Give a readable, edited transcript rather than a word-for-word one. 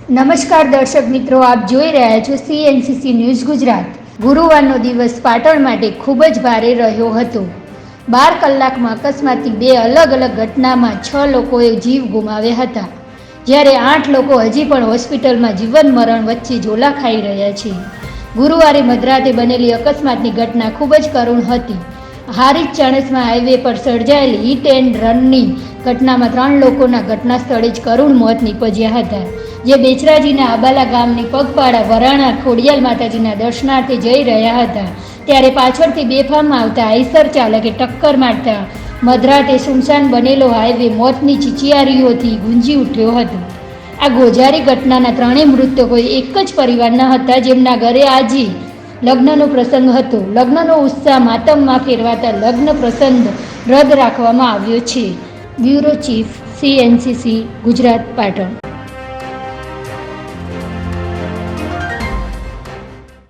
નમસ્કાર દર્શક મિત્રો, આપ જોઈ રહ્યા છો CNCC ન્યૂઝ ગુજરાત। ગુરુવારનો દિવસ પાટણ માટે ખૂબ જ ભારે રહ્યો હતો। 12 કલાકમાં અકસ્માતની 2 અલગ અલગ ઘટનામાં 6 લોકોએ જીવ ગુમાવ્યા હતા, જ્યારે 8 લોકો હજી પણ હોસ્પિટલમાં જીવન મરણ વચ્ચે ઝોલા ખાઈ રહ્યા છે। ગુરુવારે મધરાતે બનેલી અકસ્માતની ઘટના ખૂબ જ કરુણ હતી। હારીજ ચાણસ્મા હાઈવે પર સર્જાયેલી હિટ એન્ડ રનની ઘટનામાં 3 લોકોના ઘટના સ્થળે જ કરુણ મોત નીપજ્યા હતા, જે બેચરાજીના આબાલા ગામની પગપાળા વરાણા ખોડિયાલ માતાજીના દર્શનાર્થે જઈ રહ્યા હતા, ત્યારે પાછળથી બેફામ આવતા આઈસર ચાલકે ટક્કર મારતા મધરાતે સુમસાન બનેલો હાઈવે મોતની ચીચિયારીઓથી ગુંજી ઉઠ્યો હતો। આ ગોઝારી ઘટનાના 3 મૃતકો એક જ પરિવારના હતા, જેમના ઘરે આજે લગ્નનો પ્રસંગ હતો। લગ્નનો ઉત્સાહ માતમમાં ફેરવાતા લગ્ન પ્રસંગ રદ રાખવામાં આવ્યો છે। Bureau chief, CNCC Gujarat, Patan.